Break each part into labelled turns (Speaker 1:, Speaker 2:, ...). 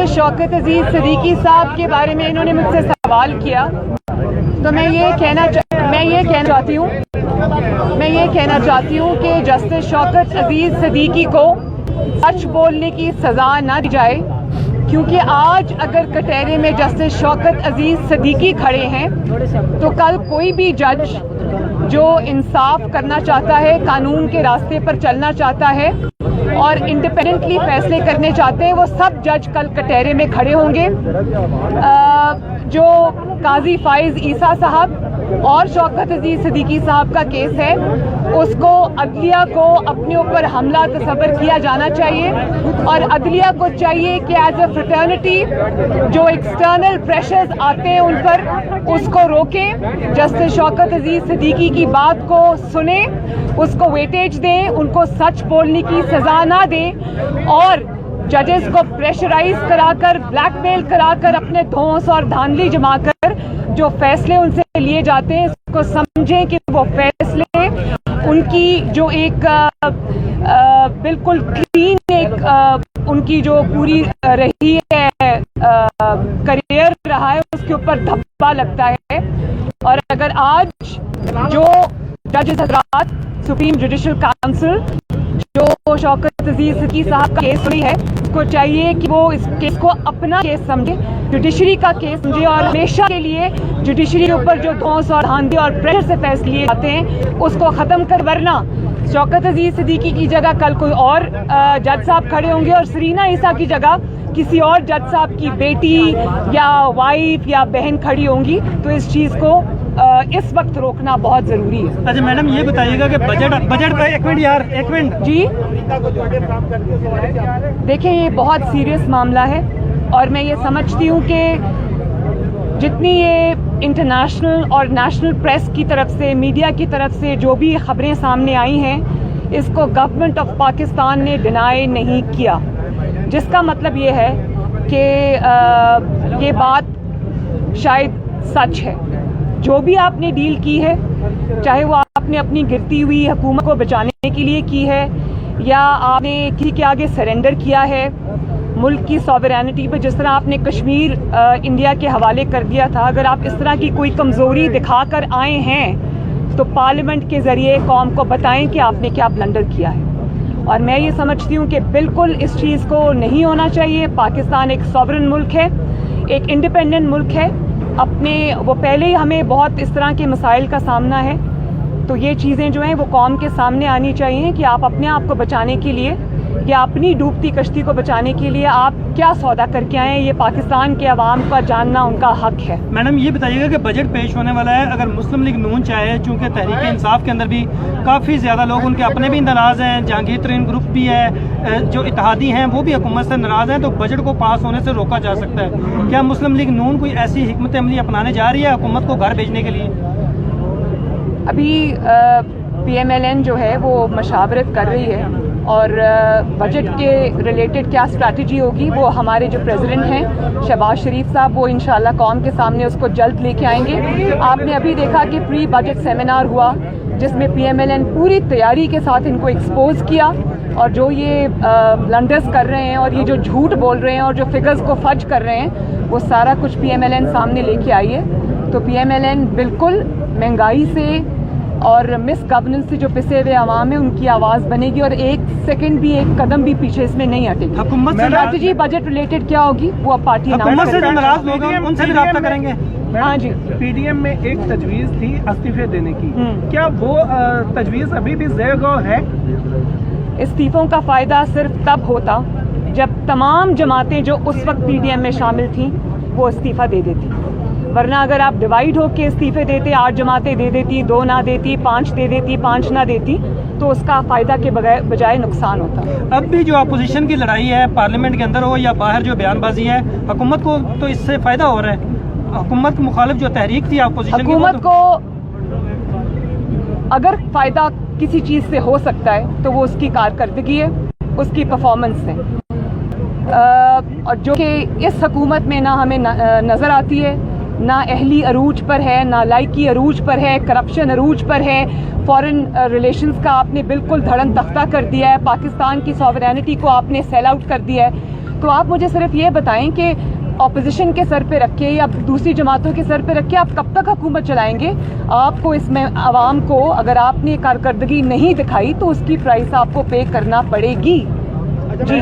Speaker 1: शौकत अजीज सदीकी साहब के बारे में इन्होंने मुझसे सवाल किया, तो मैं ये कहना चाहती हूँ कि जस्टिस शौकत अजीज सदीकी को सच बोलने की सज़ा ना दी जाए, क्योंकि आज अगर कटहरे में जस्टिस शौकत अजीज सदीकी खड़े हैं तो कल कोई भी जज जो इंसाफ करना चाहता है, कानून के रास्ते पर चलना चाहता है और इंडिपेंडेंटली फैसले करने चाहते हैं, वो सब जज कल कटहरे में खड़े होंगे। जो काजी फाइज ईसा साहब और शौकत अजीज सदीकी साहब का केस है, उसको अदलिया को अपने ऊपर हमला तस्वर किया जाना चाहिए और अदलिया को चाहिए कि एज अ फ्रेटर्निटी जो एक्सटर्नल प्रेशर्स आते हैं उन पर उसको रोकें, जस्टिस शौकत अजीज सदीकी की बात को सुने, उसको वेटेज दें, उनको सच बोलने की सज़ा ना दें और जजेस को प्रेशराइज कराकर, ब्लैकमेल कराकर, अपने धौंस और धांधली जमाकर जो फैसले उनसे लिए जाते हैं उसको समझें कि वो फैसले उनकी जो एक बिल्कुल क्लीन एक उनकी जो पूरी रही है करियर रहा है उसके ऊपर धब्बा लगता है। और अगर आज जो जजेस हजरात सुप्रीम जुडिशल काउंसिल जो शौकत अजीज सदीकी साहब का केस सुनी है, उसको चाहिए कि वो इस केस को अपना केस समझे, जुडिशरी का केस समझे और हमेशा के लिए जुडिशरी के ऊपर जो धौंस और धांधली और प्रेशर से फैसले लिए जाते हैं उसको ख़त्म कर, वरना शौकत अजीज सदीकी की जगह कल कोई और जज साहब खड़े होंगे और सरीना ईसा की जगह किसी और जज साहब की बेटी या वाइफ या बहन खड़ी होंगी। तो इस चीज़ को इस वक्त रोकना बहुत ज़रूरी है।
Speaker 2: अच्छा मैडम, ये बताइएगा कि बजट पर एक मिनट जी
Speaker 1: देखें, ये बहुत सीरियस मामला है और मैं ये समझती हूँ कि जितनी ये इंटरनेशनल और नेशनल प्रेस की तरफ से, मीडिया की तरफ से जो भी खबरें सामने आई हैं, इसको गवर्नमेंट ऑफ पाकिस्तान ने डिनाई नहीं किया, जिसका मतलब ये है कि ये बात शायद सच है। जो भी आपने डील की है, चाहे वो आपने अपनी गिरती हुई हुकूमत को बचाने के लिए की है या आपने किसी के आगे सरेंडर किया है, मुल्क की सॉवरेनिटी पे जिस तरह आपने कश्मीर इंडिया के हवाले कर दिया था, अगर आप इस तरह की कोई कमज़ोरी दिखाकर आए हैं तो पार्लियामेंट के ज़रिए कौम को बताएं कि आपने क्या ब्लंडर किया है। और मैं ये समझती हूँ कि बिल्कुल इस चीज़ को नहीं होना चाहिए। पाकिस्तान एक सॉवरेन मुल्क है, एक इंडिपेंडेंट मुल्क है, अपने वो पहले ही हमें बहुत इस तरह के मसाइल का सामना है, तो ये चीज़ें जो हैं वो कौम के सामने आनी चाहिए कि आप अपने आप को बचाने के लिए या अपनी डूबती कश्ती को बचाने के लिए आप क्या सौदा करके आए, ये पाकिस्तान के अवाम का जानना उनका हक है।
Speaker 2: मैडम ये बताइएगा कि बजट पेश होने वाला है, अगर मुस्लिम लीग नून चाहे, चूँकि तहरीक इंसाफ के अंदर भी काफ़ी ज़्यादा लोग उनके अपने भी नाराज़ हैं, जहांगीर तरीन ग्रुप भी है, जो इत्तेहादी हैं वो भी हुकूमत से नाराज़ हैं, तो बजट को पास होने से रोका जा सकता है। क्या मुस्लिम लीग नून कोई ऐसी हिकमत अमली अपनाने जा रही है हुकूमत को घर भेजने के लिए?
Speaker 1: अभी PMLN जो है वो मशावरत कर रही है और बजट के रिलेटेड क्या स्ट्रैटेजी होगी वो हमारे जो प्रेसिडेंट हैं शहबाज शरीफ साहब वो इंशाल्लाह कौम के सामने उसको जल्द लेके आएंगे। आपने अभी देखा कि प्री बजट सेमिनार हुआ जिसमें PMLN पूरी तैयारी के साथ इनको एक्सपोज किया और जो ये ब्लंडर्स कर रहे हैं और ये जो झूठ बोल रहे हैं और जो फिगर्स को फज कर रहे हैं वो सारा कुछ PMLN सामने लेके आई है। तो PMLN बिल्कुल महंगाई से और मिस गवर्नेंस से जो पिसे हुए आवाम है उनकी आवाज़ बनेगी और एक सेकंड भी, एक कदम भी पीछे इसमें नहीं हटेगी।
Speaker 2: हुकूमत से
Speaker 1: स्ट्रैटेजी बजट रिलेटेड क्या होगी वो अब पार्टी
Speaker 2: हुकूमत से जो नाराज लोग हैं उनसे भी रब्ता करेंगे।
Speaker 1: हाँ जी,
Speaker 3: PDM में एक तजवीज़ थी इस्तीफे देने की, क्या वो तजवीज़ अभी भी ज़ेर-गौर है?
Speaker 1: इस्तीफ़ों का फ़ायदा सिर्फ तब होता जब तमाम जमातें जो उस वक्त PDM में शामिल थीं वो इस्तीफ़ा दे देती, वरना अगर आप डिवाइड हो के इस्तीफे देते, 8 जमातें दे देती, 2 ना देती, 5 दे देती, 5 ना देती, तो उसका फ़ायदा के बजाय नुकसान होता।
Speaker 2: अब भी जो अपोजिशन की लड़ाई है पार्लियामेंट के अंदर हो या बाहर जो बयानबाजी है, हुकूमत को तो इससे फ़ायदा हो रहा है। हुकूमत के मुखालिफ जो तहरीक थी अपोजिशन की,
Speaker 1: हुकूमत को अगर फ़ायदा किसी चीज़ से हो सकता है तो वो उसकी कारकर्दगी है, उसकी परफॉर्मेंस है, और जो कि इस हुकूमत में ना हमें नज़र आती है, ना अहली अरूज पर है, ना लाइकी अरूज पर है, करप्शन अरूज पर है, फॉरेन रिलेशंस का आपने बिल्कुल धड़न तख्ता कर दिया है, पाकिस्तान की सॉवरेनिटी को आपने सेल आउट कर दिया है। तो आप मुझे सिर्फ ये बताएं कि अपोजिशन के सर पे रख के या दूसरी जमातों के सर पे रख के आप कब तक हुकूमत चलाएंगे? आपको इसमें आवाम को अगर आपने कारकर्दगी नहीं दिखाई तो उसकी प्राइस आपको पे करना पड़ेगी। जी,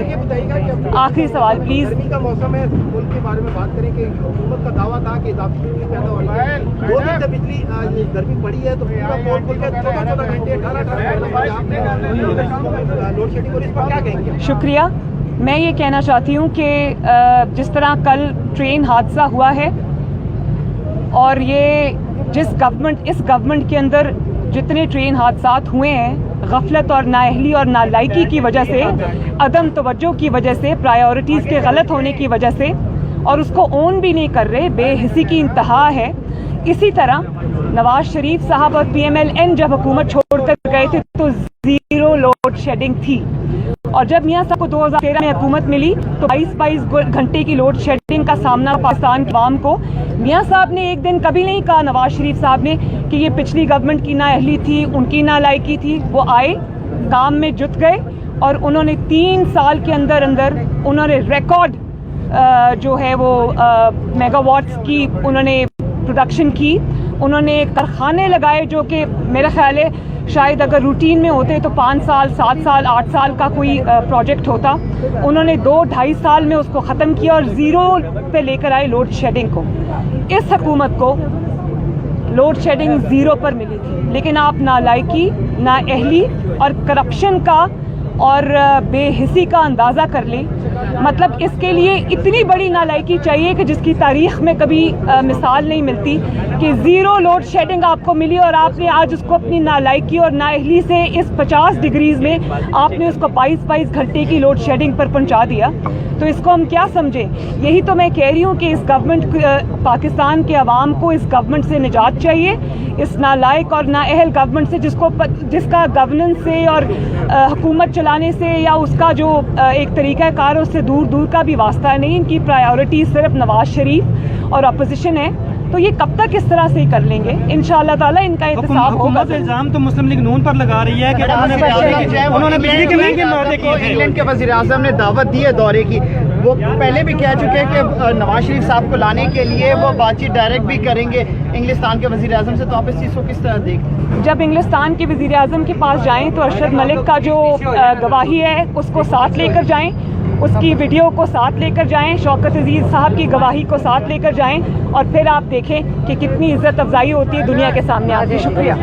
Speaker 1: आखिरी सवाल प्लीज।
Speaker 4: गर्मी का मौसम है, मुल्क के बारे में बात करें कि हुकूमत का दावा था कि इजाफी बिजली पैदा हो रही है। 2 दिन से बिजली गर्मी पड़ी है तो पूरा पोल खोल के 14 घंटे 18 लोड शेडिंग हो रही है, इस पर क्या कहेंगे?
Speaker 1: शुक्रिया। मैं ये कहना चाहती हूँ कि जिस तरह कल ट्रेन हादसा हुआ है और ये इस गवर्नमेंट के अंदर जितने ट्रेन हादसात हुए हैं गफलत और नाअहली और नालायकी की वजह से, अदम तवज्जो की वजह से, प्रायोरिटीज़ के गलत होने की वजह से, और उसको ओन भी नहीं कर रहे, बेहिसी की इंतहा है। इसी तरह नवाज शरीफ साहब और PMLN जब हुकूमत छोड़कर गए थे तो 0 लोड शेडिंग थी, और जब मियाँ साहब को 2013 में हुकूमत मिली तो 22 घंटे की लोड शेडिंग का सामना पाकिस्तान के आवाम को। मियाँ साहब ने एक दिन कभी नहीं कहा, नवाज शरीफ साहब ने, कि ये पिछली गवर्नमेंट की नाअहली थी, उनकी नालायकी थी। वो आए, काम में जुट गए और उन्होंने 3 साल के अंदर उन्होंने रिकॉर्ड जो है वो मेगावाट्स की उन्होंने प्रोडक्शन की। उन्होंने कारखाने लगाए जो कि मेरा ख्याल है शायद अगर रूटीन में होते तो 5 साल, 7 साल, 8 साल का कोई प्रोजेक्ट होता। उन्होंने 2-2.5 साल में उसको ख़त्म किया और 0 पे लेकर आए लोड शेडिंग को। इस हुकूमत को लोड शेडिंग 0 पर मिली थी, लेकिन आप नालायकी, नाअहली और करप्शन का और बेहिसी का अंदाज़ा कर लें। मतलब इसके लिए इतनी बड़ी नालायकी चाहिए कि जिसकी तारीख में कभी मिसाल नहीं मिलती, कि 0 लोड शेडिंग आपको मिली और आपने आज उसको अपनी नालायकी और नाअहली से इस 50 डिग्रीज में आपने उसको 22 घंटे की लोड शेडिंग पर पहुंचा दिया। तो इसको हम क्या समझें? यही तो मैं कह रही हूँ कि इस गवर्नमेंट, पाकिस्तान के अवाम को इस गवर्नमेंट से निजात चाहिए, इस नालायक और नाअहल गवर्नमेंट से जिसका गवर्नेंस से और हुकूमत चलाने से या उसका जो एक तरीक़ाकार उससे दूर का भी वास्ता नहीं। इनकी प्रायोरिटी सिर्फ नवाज शरीफ और अपोजिशन है, तो ये कब तक इस तरह से ही कर लेंगे? इंशाअल्लाह ताला इनका इंतजाम होगा।
Speaker 2: इल्ज़ाम तो मुस्लिम लीग नून पर लगा रही है कि उन्होंने बिजली के महंगे मुआवजे किए थे।
Speaker 5: इंग्लैंड के वज़ीर आज़म ने दावत दी है दौरे की, वो पहले भी कह चुके हैं कि नवाज शरीफ साहब को लाने के लिए वो बातचीत डायरेक्ट भी करेंगे इंग्लिस्तान के वज़ीर आज़म से। तो आप इस चीज़ को किस तरह देखते हैं?
Speaker 1: जब इंग्लिस्तान के वज़ीर आज़म के पास जाएं तो अरशद मलिक का जो गवाही है उसको साथ लेकर जाएं, उसकी वीडियो को साथ लेकर जाएं, शौकत अजीज़ साहब की गवाही को साथ लेकर जाएं, और फिर आप देखें कि कितनी इज़्ज़त अफजाई होती है दुनिया के सामने आके। शुक्रिया।